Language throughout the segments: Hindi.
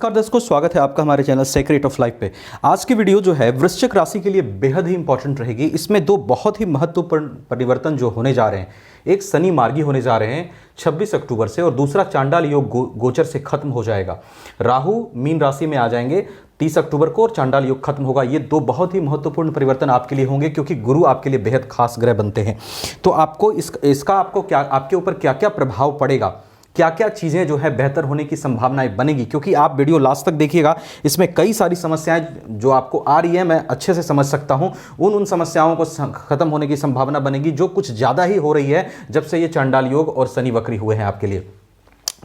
नमस्कार दोस्तों, स्वागत है आपका हमारे चैनल सीक्रेट ऑफ लाइफ पे। आज की वीडियो जो है वृश्चिक राशि के लिए बेहद ही इंपॉर्टेंट रहेगी। इसमें दो बहुत ही महत्वपूर्ण परिवर्तन जो होने जा रहे हैं, एक शनि मार्गी होने जा रहे हैं 26 अक्टूबर से, और दूसरा चांडाल योग गोचर से खत्म हो जाएगा। राहु मीन राशि में आ जाएंगे 30 अक्टूबर को और चांडाल योग खत्म होगा। ये दो बहुत ही महत्वपूर्ण परिवर्तन आपके लिए होंगे, क्योंकि गुरु आपके लिए बेहद खास ग्रह बनते हैं। तो आपको इसका आपको क्या, आपके ऊपर क्या क्या प्रभाव पड़ेगा, क्या क्या चीज़ें जो है बेहतर होने की संभावनाएं बनेगी, क्योंकि आप वीडियो लास्ट तक देखिएगा। इसमें कई सारी समस्याएं जो आपको आ रही है मैं अच्छे से समझ सकता हूं। उन समस्याओं को खत्म होने की संभावना बनेगी जो कुछ ज़्यादा ही हो रही है जब से ये चांडाल योग और शनि वक्री हुए हैं आपके लिए।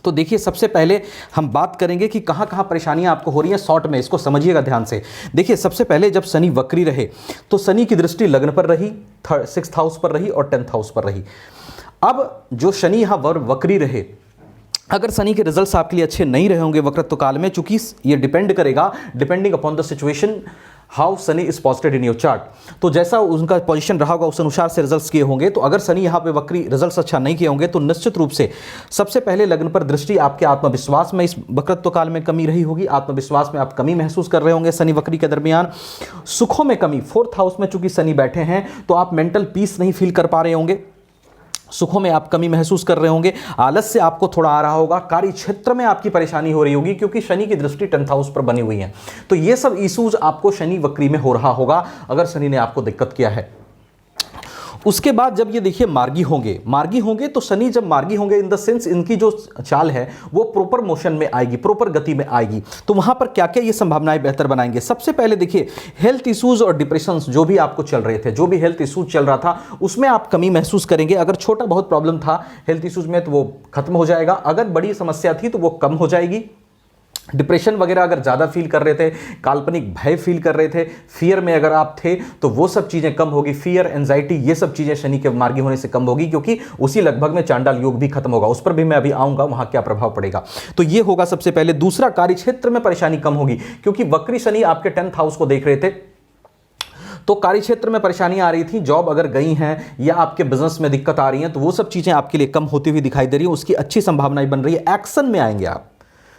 तो देखिए, सबसे पहले हम बात करेंगे कि कहाँ कहाँ परेशानियां आपको हो रही हैं। शॉर्ट में इसको समझिएगा ध्यान से। देखिए, सबसे पहले जब शनि वक्री रहे तो शनि की दृष्टि लग्न पर रही, 6th हाउस पर रही और 10th हाउस पर रही। अब जो शनि यहाँ वक्री रहे, अगर शनि के रिजल्ट्स आपके लिए अच्छे नहीं रहे होंगे वक्रत्व काल में, चूंकि ये डिपेंड करेगा depending upon the situation how Shani is posited in your chart. तो जैसा उनका पोजीशन रहा होगा उस अनुसार से रिजल्ट्स किए होंगे। तो अगर शनि यहाँ पे वक्री रिजल्ट्स अच्छा नहीं किए होंगे तो निश्चित रूप से सबसे पहले लग्न पर दृष्टि आपके आत्मविश्वास में इस वक्रत्व काल में कमी रही होगी। आत्मविश्वास में आप कमी महसूस कर रहे होंगे शनि वक्री के दरमियान। सुखों में कमी, 4th हाउस में चूंकि शनि बैठे हैं तो आप मेंटल पीस नहीं फील कर पा रहे होंगे, सुखों में आप कमी महसूस कर रहे होंगे, आलस्य आपको थोड़ा आ रहा होगा, कार्य क्षेत्र में आपकी परेशानी हो रही होगी क्योंकि शनि की दृष्टि 10th हाउस पर बनी हुई है। तो ये सब इश्यूज आपको शनि वक्री में हो रहा होगा अगर शनि ने आपको दिक्कत किया है। उसके बाद जब ये देखिए मार्गी होंगे तो शनि जब मार्गी होंगे इन द सेंस इनकी जो चाल है वो प्रॉपर मोशन में आएगी, प्रॉपर गति में आएगी। तो वहां पर क्या क्या ये संभावनाएं बेहतर बनाएंगे। सबसे पहले देखिए, हेल्थ इश्यूज और डिप्रेशन जो भी आपको चल रहे थे, जो भी हेल्थ इश्यूज चल रहा था उसमें आप कमी महसूस करेंगे। अगर छोटा बहुत प्रॉब्लम था हेल्थ इश्यूज में तो वो खत्म हो जाएगा, अगर बड़ी समस्या थी तो वो कम हो जाएगी। डिप्रेशन वगैरह अगर ज़्यादा फील कर रहे थे, काल्पनिक भय फील कर रहे थे, फियर में अगर आप थे तो वो सब चीज़ें कम होगी। फियर, एंजाइटी, ये सब चीज़ें शनि के मार्गी होने से कम होगी, क्योंकि उसी लगभग में चांडाल योग भी खत्म होगा। उस पर भी मैं अभी आऊँगा, वहाँ क्या प्रभाव पड़ेगा। तो ये होगा सबसे पहले। दूसरा, कार्यक्षेत्र में परेशानी कम होगी, क्योंकि वक्री शनि आपके 10th हाउस को देख रहे थे तो कार्यक्षेत्र में परेशानी आ रही थी। जॉब अगर गई हैं या आपके बिजनेस में दिक्कत आ रही हैं तो वो सब चीज़ें आपके लिए कम होती हुई दिखाई दे रही है। उसकी अच्छी संभावनाएं बन रही है। एक्शन में आएंगे आप।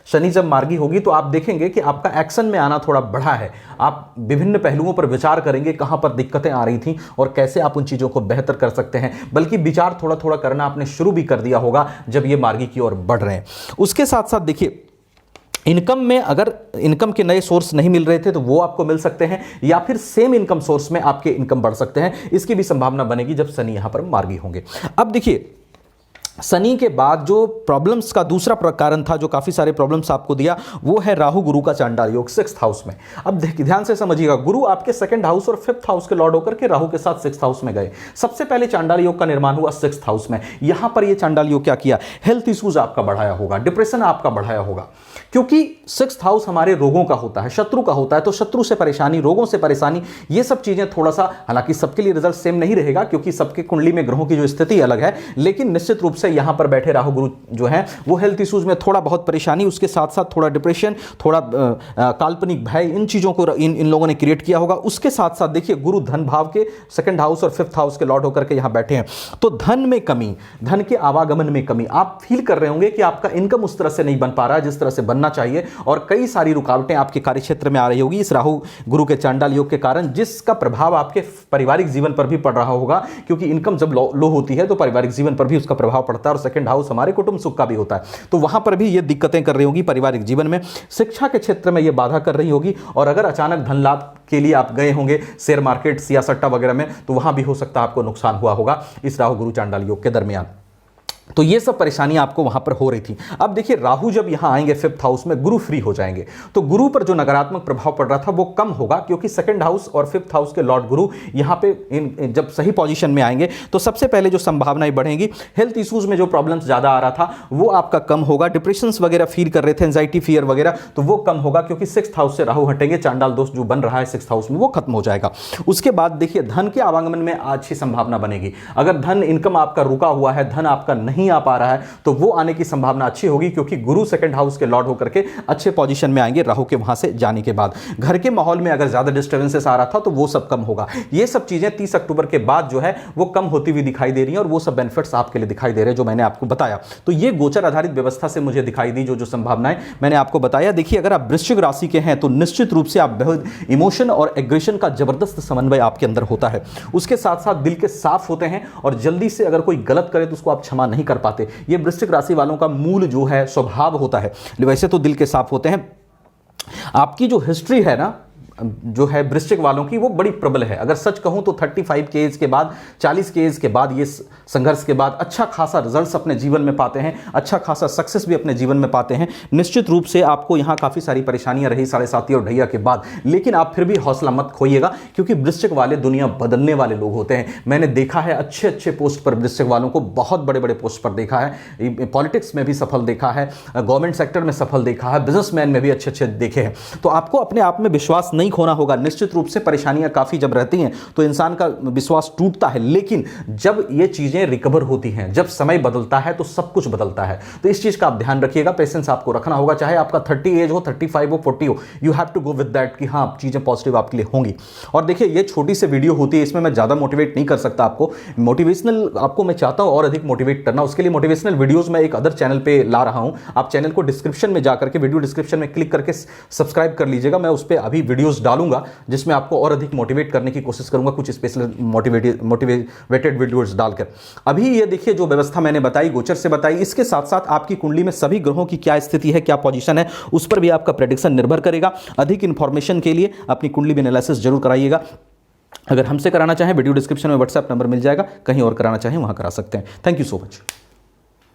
शनि जब मार्गी होगी तो आप देखेंगे कि आपका एक्शन में आना थोड़ा बढ़ा है। आप विभिन्न पहलुओं पर विचार करेंगे, कहां पर दिक्कतें आ रही थी और कैसे आप उन चीज़ों को बेहतर कर सकते हैं। बल्कि विचार थोड़ा थोड़ा करना आपने शुरू भी कर दिया होगा जब ये मार्गी की ओर बढ़ रहे हैं। उसके साथ साथ देखिए, इनकम में अगर इनकम के नए सोर्स नहीं मिल रहे थे तो वो आपको मिल सकते हैं, या फिर सेम इनकम सोर्स में आपके इनकम बढ़ सकते हैं। इसकी भी संभावना बनेगी जब शनि यहां पर मार्गी होंगे। अब देखिए, शनि के बाद जो प्रॉब्लम्स का दूसरा कारण था, जो काफ़ी सारे प्रॉब्लम्स आपको दिया, वो है राहु गुरु का चांडाल योग 6th हाउस में। अब ध्यान से समझिएगा, गुरु आपके 2nd हाउस और 5th हाउस के लॉर्ड होकर के राहु के साथ 6th हाउस में गए। सबसे पहले चांडाल योग का निर्माण हुआ 6th हाउस में। यहां पर ये चांडाल योग क्या किया, हेल्थ इश्यूज आपका बढ़ाया होगा, डिप्रेशन आपका बढ़ाया होगा, क्योंकि 6th हाउस हमारे रोगों का होता है, शत्रु का होता है। तो शत्रु से परेशानी, रोगों से परेशानी, ये सब चीजें थोड़ा सा, हालांकि सबके लिए रिजल्ट सेम नहीं रहेगा क्योंकि सबके कुंडली में ग्रहों की जो स्थिति अलग है, लेकिन निश्चित रूप से यहां पर बैठे राहु गुरु जो है वो हेल्थ इश्यूज में थोड़ा बहुत परेशानी, उसके साथ साथ थोड़ा डिप्रेशन, थोड़ा काल्पनिक भय, इन चीजों को इन लोगों ने क्रिएट किया होगा। उसके साथ साथ देखिए, गुरु धन भाव के 2nd हाउस और 5th हाउस के लॉर्ड होकर के यहां बैठे हैं। तो धन में कमी, धन के आवागमन में कमी, आप फील कर रहे होंगे कि आपका इनकम उस तरह से नहीं बन पा रहा है जिस तरह से बनना चाहिए, और कई सारी रुकावटें आपके कार्यक्षेत्र में आ रही होगी इस राहु गुरु के चांडाल योग के कारण, जिसका प्रभाव आपके पारिवारिक जीवन पर भी पड़ रहा होगा। क्योंकि इनकम जब लो होती है तो पारिवारिक जीवन पर भी उसका प्रभाव पड़ता है, और 2nd हाउस हमारे कुटुंब सुख का भी होता है। तो वहां पर भी ये दिक्कतें कर रही होगी पारिवारिक जीवन में। शिक्षा के क्षेत्र में ये बाधा कर रही होगी, और अगर अचानक धन लाभ के लिए आप गए होंगे शेयर मार्केट या सट्टा वगैरह में तो वहां भी हो सकता है आपको नुकसान हुआ होगा इस राहु गुरु चांडाल योग के दरमियान। तो ये सब परेशानी आपको वहां पर हो रही थी। अब देखिए, राहु जब यहां आएंगे 5th हाउस में, गुरु फ्री हो जाएंगे, तो गुरु पर जो नकारात्मक प्रभाव पड़ रहा था वो कम होगा, क्योंकि 2nd हाउस और 5th हाउस के लॉर्ड गुरु यहां पे जब सही पोजीशन में आएंगे तो सबसे पहले जो संभावनाएं बढ़ेंगी, हेल्थ इश्यूज में जो प्रॉब्लम्स ज्यादा आ रहा था वो आपका कम होगा। डिप्रेशन वगैरह फील कर रहे थे, एंजाइटी, फियर वगैरह, तो वो कम होगा, क्योंकि 6th हाउस से राहु हटेंगे, चांडाल दोष जो बन रहा है 6th हाउस में वो खत्म हो जाएगा। उसके बाद देखिए, धन के आवागमन में अच्छी संभावना बनेगी। अगर धन इनकम आपका रुका हुआ है, धन आपका नहीं नहीं आ पा रहा है तो वो आने की संभावना अच्छी होगी, क्योंकि गुरु सेकंड हाउस के लॉर्ड होकर के अच्छे पोजीशन में आएंगे राहु के वहां से जाने के बाद। घर के माहौल में अगर ज्यादा डिस्टर्बेंसेस आ रहा था तो वो सब कम होगा। ये सब चीजें 30 अक्टूबर के बाद जो है वो कम होती हुई दिखाई दे रही हैं और वो सब बेनिफिट्स आपके लिए दिखाई दे रहे हैं जो मैंने आपको बताया। तो ये गोचर आधारित व्यवस्था से मुझे दिखाई दी जो संभावनाएं मैंने आपको बताया। देखिए, अगर आप वृश्चिक राशि के हैं तो निश्चित रूप से आप बहुत इमोशन और एग्रेशन का जबरदस्त समन्वय आपके अंदर होता है। उसके साथ साथ दिल के साफ होते हैं और जल्दी से अगर कोई गलत करे तो उसको आप क्षमा नहीं कर पाते। ये वृश्चिक राशि वालों का मूल जो है स्वभाव होता है। वैसे तो दिल के साफ होते हैं। आपकी जो हिस्ट्री है ना, जो है वृश्चिक वालों की, वो बड़ी प्रबल है। अगर सच कहूं तो 35 के एज के बाद, 40 के एज के बाद, ये संघर्ष के बाद अच्छा खासा रिजल्ट्स अपने जीवन में पाते हैं, अच्छा खासा सक्सेस भी अपने जीवन में पाते हैं। निश्चित रूप से आपको यहां काफी सारी परेशानियां रही 7.5 और ढैया के बाद, लेकिन आप फिर भी हौसला मत खोइएगा, क्योंकि वृश्चिक वाले दुनिया बदलने वाले लोग होते हैं। मैंने देखा है अच्छे अच्छे पोस्ट पर वृश्चिक वालों को, बहुत बड़े बड़े पोस्ट पर देखा है, पॉलिटिक्स में भी सफल देखा है, गवर्नमेंट सेक्टर में सफल देखा है, बिजनेसमैन में भी अच्छे अच्छे देखे हैं। तो आपको अपने आप में विश्वास नहीं खोना होगा। निश्चित रूप से परेशानियां काफी जब रहती हैं तो इंसान का विश्वास टूटता है, लेकिन जब ये चीजें रिकवर होती हैं, जब समय बदलता है तो सब कुछ बदलता है। तो इस चीज का आप ध्यान रखिएगा, पेशेंस आपको रखना होगा, चाहे आपका 30 एज हो, 35 हो, 40 हो, you have to go with that कि हाँ चीजें पॉजिटिव आपके लिए होंगी। और देखिए, ये छोटी सी वीडियो होती है, इसमें मैं ज्यादा मोटिवेट नहीं कर सकता आपको। मोटिवेशनल आपको मैं चाहता हूं और अधिक मोटिवेट करना, उसके लिए मोटिवेशनल वीडियोस मैं एक अदर चैनल पे ला रहा हूं। आप चैनल को डिस्क्रिप्शन में जाकर के, वीडियो डिस्क्रिप्शन में क्लिक करके सब्सक्राइब कर लीजिएगा। मैं उस पर अभी वीडियोस डालूंगा जिसमें आपको और अधिक मोटिवेट करने की कोशिश करूंगा, कुछ स्पेशल मोटिवेटेड वीडियोस डालकर। अभी ये देखिए जो व्यवस्था मैंने बताई, गोचर से बताई, इसके साथ साथ आपकी कुंडली में सभी ग्रहों की क्या स्थिति है, क्या पोजीशन है, उस पर भी आपका प्रेडिक्शन निर्भर करेगा। अधिक इंफॉर्मेशन के लिए अपनी कुंडली में एनालिसिस जरूर कराइएगा। अगर हमसे कराना चाहें, वीडियो डिस्क्रिप्शन में व्हाट्सएप नंबर मिल जाएगा, कहीं और कराना चाहें वहां करा सकते हैं। Thank you so much.